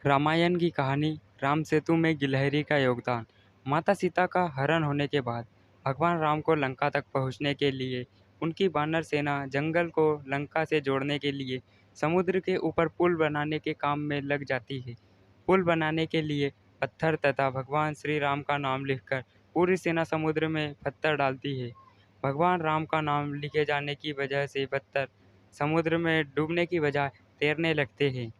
रामायण की कहानी राम सेतु में गिलहरी का योगदान। माता सीता का हरण होने के बाद भगवान राम को लंका तक पहुंचने के लिए उनकी वानर सेना जंगल को लंका से जोड़ने के लिए समुद्र के ऊपर पुल बनाने के काम में लग जाती है। पुल बनाने के लिए पत्थर तथा भगवान श्री राम का नाम लिखकर पूरी सेना समुद्र में पत्थर डालती है। भगवान राम का नाम लिखे जाने की वजह से पत्थर समुद्र में डूबने की बजाय तैरने लगते हैं।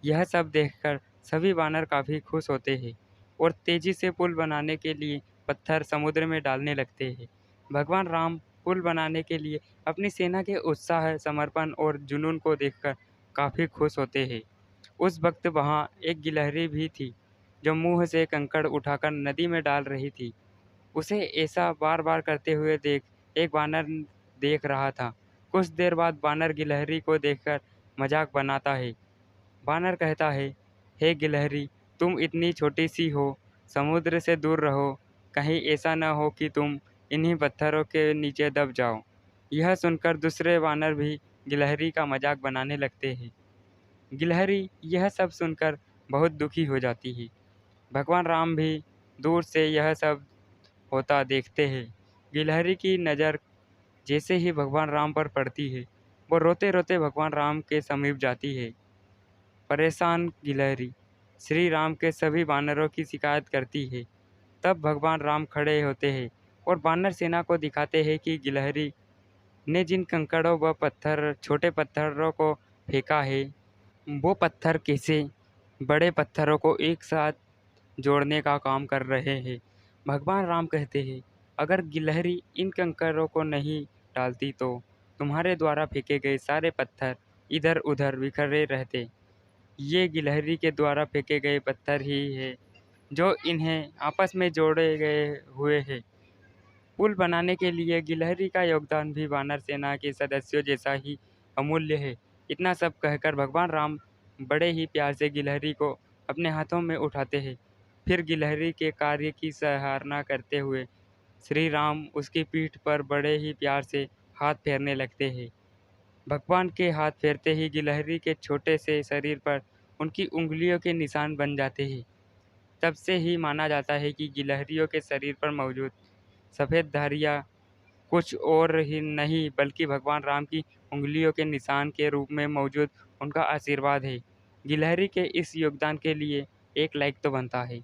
यह सब देखकर सभी वानर काफ़ी खुश होते हैं और तेजी से पुल बनाने के लिए पत्थर समुद्र में डालने लगते हैं। भगवान राम पुल बनाने के लिए अपनी सेना के उत्साह, समर्पण और जुनून को देखकर काफ़ी खुश होते हैं। उस वक्त वहाँ एक गिलहरी भी थी, जो मुंह से कंकड़ उठाकर नदी में डाल रही थी। उसे ऐसा बार-बार करते हुए देख एक वानर देख रहा था। कुछ देर बाद वानर गिलहरी को देखकर मजाक बनाता है। वानर कहता है, हे गिलहरी, तुम इतनी छोटी सी हो, समुद्र से दूर रहो, कहीं ऐसा न हो कि तुम इन्हीं पत्थरों के नीचे दब जाओ। यह सुनकर दूसरे वानर भी गिलहरी का मजाक बनाने लगते हैं। गिलहरी यह सब सुनकर बहुत दुखी हो जाती है। भगवान राम भी दूर से यह सब होता देखते हैं। गिलहरी की नज़र जैसे ही भगवान राम पर पड़ती है, वो रोते रोते भगवान राम के समीप जाती है। परेशान गिलहरी श्री राम के सभी वानरों की शिकायत करती है। तब भगवान राम खड़े होते हैं और वानर सेना को दिखाते हैं कि गिलहरी ने जिन कंकड़ों व छोटे पत्थरों को फेंका है, वो पत्थर कैसे बड़े पत्थरों को एक साथ जोड़ने का काम कर रहे हैं। भगवान राम कहते हैं, अगर गिलहरी इन कंकरों को नहीं डालती तो तुम्हारे द्वारा फेंके गए सारे पत्थर इधर उधर बिखरे रहते। ये गिलहरी के द्वारा फेंके गए पत्थर ही है जो इन्हें आपस में जोड़े गए हुए हैं। पुल बनाने के लिए गिलहरी का योगदान भी वानर सेना के सदस्यों जैसा ही अमूल्य है। इतना सब कहकर भगवान राम बड़े ही प्यार से गिलहरी को अपने हाथों में उठाते हैं। फिर गिलहरी के कार्य की सराहना करते हुए श्री राम उसकी पीठ पर बड़े ही प्यार से हाथ फेरने लगते हैं। भगवान के हाथ फेरते ही गिलहरी के छोटे से शरीर पर उनकी उंगलियों के निशान बन जाते हैं। तब से ही माना जाता है कि गिलहरियों के शरीर पर मौजूद सफ़ेद धारियाँ कुछ और ही नहीं बल्कि भगवान राम की उंगलियों के निशान के रूप में मौजूद उनका आशीर्वाद है। गिलहरी के इस योगदान के लिए एक लाइक तो बनता है।